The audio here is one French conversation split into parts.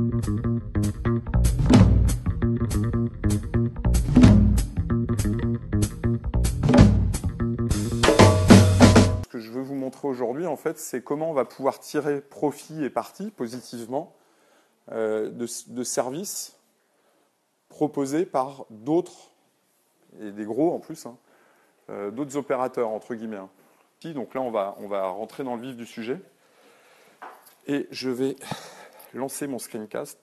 Ce que je veux vous montrer aujourd'hui, en fait, c'est comment on va pouvoir tirer profit et parti positivement de services proposés par d'autres, et des gros en plus, hein, d'autres opérateurs, entre guillemets. Hein. Donc là, on va rentrer dans le vif du sujet. Et je vais lancer mon screencast.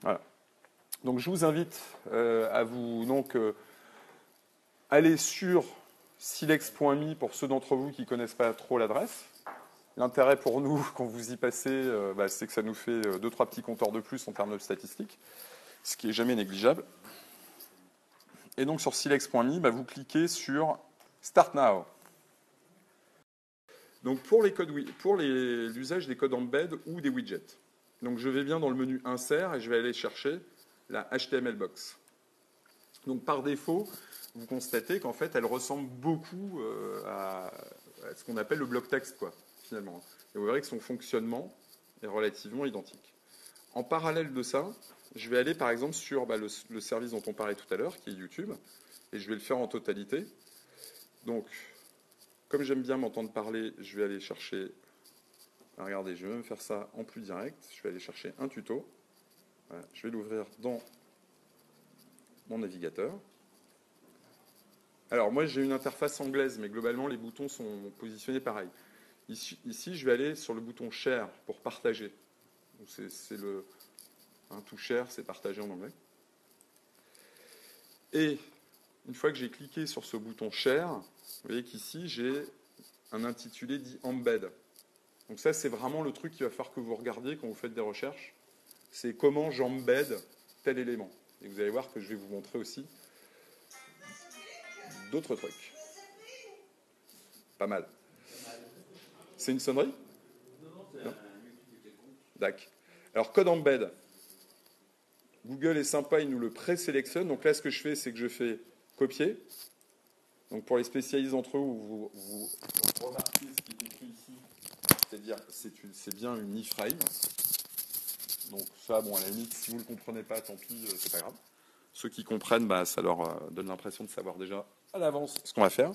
Voilà. Donc je vous invite à vous aller sur silex.me pour ceux d'entre vous qui ne connaissent pas trop l'adresse. L'intérêt pour nous, quand vous y passez, c'est que ça nous fait 2-3 petits compteurs de plus en termes de statistiques, ce qui n'est jamais négligeable. Et donc sur silex.me, vous cliquez sur Start Now. Donc pour l'usage des codes embed ou des widgets. Donc je vais bien dans le menu Insert et je vais aller chercher la HTML box. Donc par défaut, vous constatez qu'en fait, elle ressemble beaucoup à ce qu'on appelle le bloc texte, quoi, finalement. Et vous verrez que son fonctionnement est relativement identique. En parallèle de ça, je vais aller par exemple sur le service dont on parlait tout à l'heure, qui est YouTube, et je vais le faire en totalité. Donc, comme j'aime bien m'entendre parler, je vais aller chercher... regardez, je vais même faire ça en plus direct. Je vais aller chercher un tuto. Voilà, je vais l'ouvrir dans mon navigateur. Alors, moi, j'ai une interface anglaise, mais globalement, les boutons sont positionnés pareil. Ici, je vais aller sur le bouton Share pour partager. C'est tout share, c'est partager en anglais. Et une fois que j'ai cliqué sur ce bouton Share, vous voyez qu'ici, j'ai un intitulé dit Embed. Donc ça, c'est vraiment le truc qu'il va falloir que vous regardiez quand vous faites des recherches. C'est comment j'embed tel élément. Et vous allez voir que je vais vous montrer aussi d'autres trucs. Pas mal. C'est une sonnerie? Non. D'accord. Alors, code embed. Google est sympa, il nous le présélectionne. Donc là, ce que je fais, c'est que je fais copier. Donc pour les spécialistes d'entre vous, vous remarquez ce qui est écrit ici. C'est-à-dire c'est bien une iframe. Donc ça, bon, à la limite, si vous ne le comprenez pas, tant pis, c'est pas grave. Ceux qui comprennent, ça leur donne l'impression de savoir déjà à l'avance ce qu'on va faire.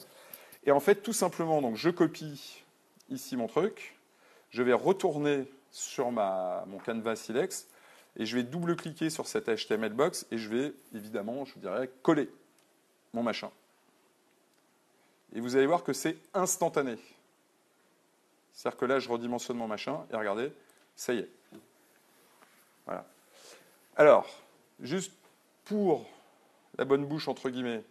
Et en fait, tout simplement, donc je copie ici mon truc. Je vais retourner sur mon canvas silex et je vais double-cliquer sur cette HTML box et je vais, évidemment, je vous dirais, coller mon machin. Et vous allez voir que c'est instantané. C'est-à-dire que là, je redimensionne mon machin et regardez, ça y est. Voilà. Alors, juste pour la bonne bouche, entre guillemets,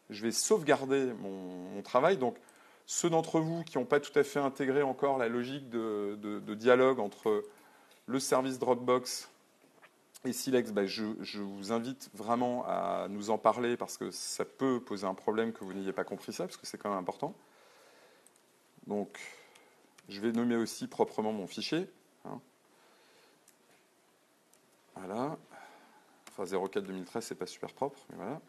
je vais sauvegarder mon travail. Donc, ceux d'entre vous qui n'ont pas tout à fait intégré encore la logique de dialogue entre le service Dropbox et Silex, je vous invite vraiment à nous en parler parce que ça peut poser un problème que vous n'ayez pas compris ça, parce que c'est quand même important. Donc, je vais nommer aussi proprement mon fichier. Hein. Voilà. Enfin, 04-2013, c'est pas super propre, mais voilà.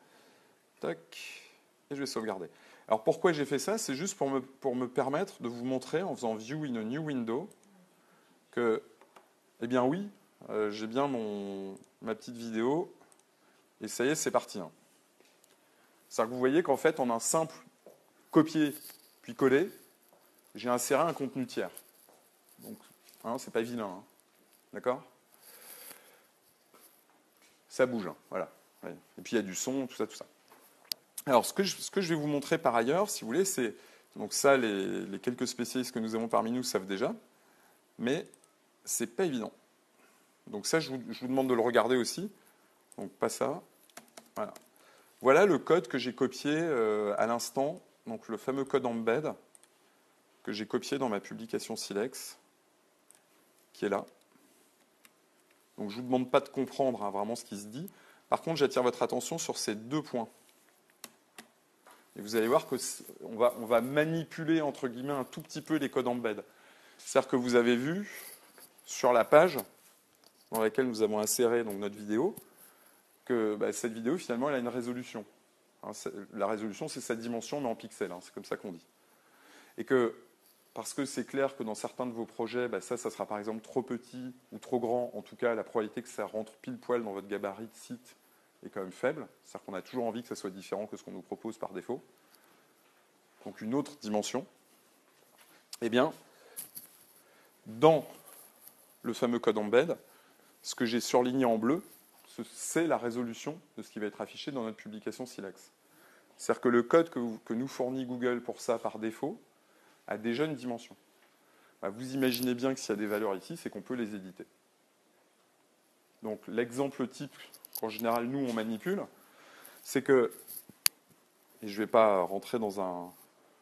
Tac. Et je vais sauvegarder. Alors, pourquoi j'ai fait ça? C'est juste pour me permettre de vous montrer, en faisant View in a New Window, que, eh bien oui, j'ai bien ma petite vidéo, et ça y est, c'est parti. Hein. C'est-à-dire que vous voyez qu'en fait, en un simple copier puis coller, j'ai inséré un contenu tiers. Donc, hein, c'est pas vilain. Hein. D'accord? Ça bouge, hein, voilà. Ouais. Et puis il y a du son, tout ça, tout ça. Alors, ce que je vais vous montrer par ailleurs, si vous voulez, c'est... Donc ça, les quelques spécialistes que nous avons parmi nous savent déjà, mais c'est pas évident. Donc ça, je vous demande de le regarder aussi. Donc pas ça. Voilà. Voilà le code que j'ai copié à l'instant, donc le fameux code embed que j'ai copié dans ma publication Silex, qui est là. Donc je ne vous demande pas de comprendre hein, vraiment ce qui se dit. Par contre, j'attire votre attention sur ces deux points. Et vous allez voir qu'on va manipuler, entre guillemets, un tout petit peu les codes embed. C'est-à-dire que vous avez vu sur la page dans laquelle nous avons inséré donc, notre vidéo, que cette vidéo, finalement, elle a une résolution. Hein, la résolution, c'est sa dimension, mais en pixels. Hein, c'est comme ça qu'on dit. Et que parce que c'est clair que dans certains de vos projets, ça sera par exemple trop petit ou trop grand. En tout cas, la probabilité que ça rentre pile poil dans votre gabarit de site est quand même faible. C'est-à-dire qu'on a toujours envie que ça soit différent que ce qu'on nous propose par défaut. Donc une autre dimension. Eh bien, dans le fameux code embed, ce que j'ai surligné en bleu, c'est la résolution de ce qui va être affiché dans notre publication Silex. C'est-à-dire que le code que nous fournit Google pour ça par défaut a déjà une dimension. Vous imaginez bien que s'il y a des valeurs ici, c'est qu'on peut les éditer. Donc l'exemple type qu'en général nous on manipule, c'est que, et je ne vais pas rentrer dans un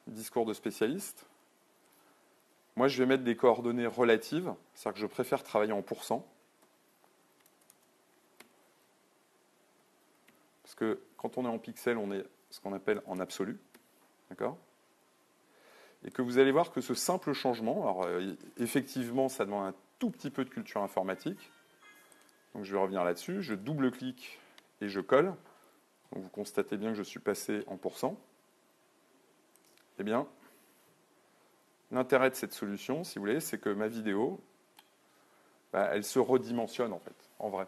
discours de spécialiste, moi je vais mettre des coordonnées relatives, c'est-à-dire que je préfère travailler en pourcents, parce que quand on est en pixels, on est ce qu'on appelle en absolu, d'accord ? Et que vous allez voir que ce simple changement, alors effectivement, ça demande un tout petit peu de culture informatique. Donc je vais revenir là-dessus. Je double-clique et je colle. Donc vous constatez bien que je suis passé en pourcents. Eh bien, l'intérêt de cette solution, si vous voulez, c'est que ma vidéo, elle se redimensionne en fait, en vrai.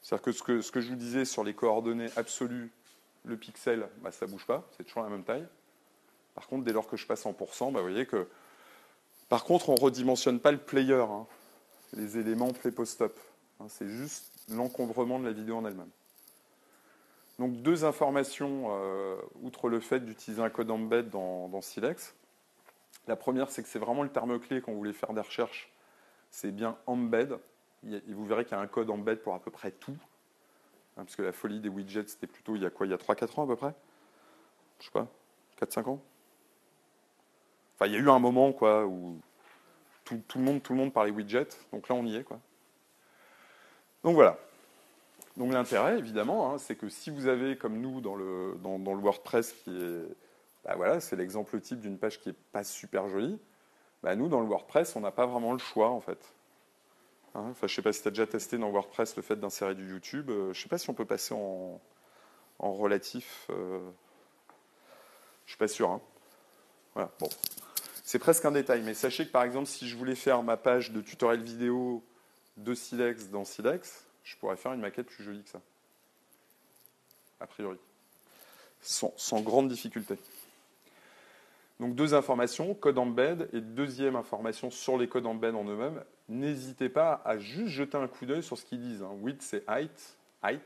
C'est-à-dire que ce que je vous disais sur les coordonnées absolues, le pixel, ça ne bouge pas, c'est toujours la même taille. Par contre, dès lors que je passe en pourcents, vous voyez que... Par contre, on ne redimensionne pas le player, hein, les éléments play post-stop. Hein, c'est juste l'encombrement de la vidéo en elle-même. Donc, deux informations, outre le fait d'utiliser un code embed dans Silex. La première, c'est que c'est vraiment le terme-clé quand vous voulez faire des recherches. C'est bien embed. Et vous verrez qu'il y a un code embed pour à peu près tout. Hein, parce que la folie des widgets, c'était plutôt il y a quoi ? Il y a 3-4 ans à peu près ? Je sais pas, 4-5 ans ? Enfin, il y a eu un moment quoi, où tout le monde parlait widget, donc là on y est, quoi. Donc voilà. Donc l'intérêt, évidemment, hein, c'est que si vous avez, comme nous, dans le WordPress, qui est, voilà, c'est l'exemple type d'une page qui n'est pas super jolie, nous, dans le WordPress, on n'a pas vraiment le choix, en fait. Hein, enfin, je ne sais pas si tu as déjà testé dans WordPress le fait d'insérer du YouTube. Je ne sais pas si on peut passer en relatif. Je ne suis pas sûr. Hein. Voilà, bon. C'est presque un détail, mais sachez que par exemple, si je voulais faire ma page de tutoriel vidéo de Silex dans Silex, je pourrais faire une maquette plus jolie que ça. A priori. Sans grande difficulté. Donc deux informations, code embed, et deuxième information sur les codes embed en eux-mêmes. N'hésitez pas à juste jeter un coup d'œil sur ce qu'ils disent. Hein. Width, c'est height. Height,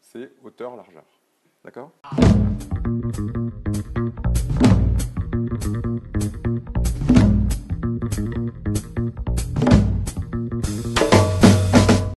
c'est hauteur, largeur. D'accord ?